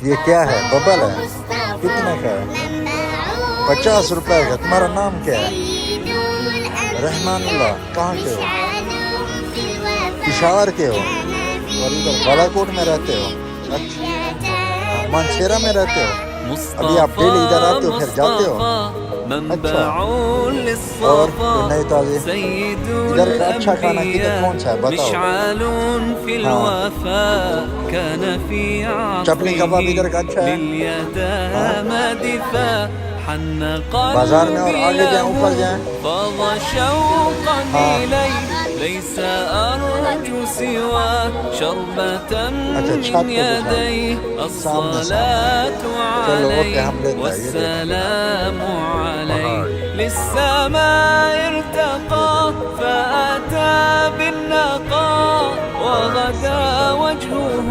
ये क्या है? बबल है। कितने का है? 50 रुपए का। तुम्हारा नाम क्या है? रहमानुल्लाह। कहाँ के हो? पिशावर के हो? और इधर बालाकोट में रहते हो? अच्छा, मानसेरा में रहते हो? अभी आप डेली इधर आते हो फिर जाते हो? अच्छा। और कोई नई ताज़ी? इधर का अच्छा खाना किधर कौन सा है बताओ? हाँ, चपली कबाब इधर का अच्छा है। हाँ, बाजार में और आगे जाए ऊपर जाए। हाँ, ليس أرجو سوى شربة अच्छा छत पे दुकान। يديه सामने सामने। الصلاة चलो ओके عليه हम लेते हैं। ये देखिए والسلام عليه पहाड़। للسماء ارتقى فأتى بالنقاء وغدا وجهه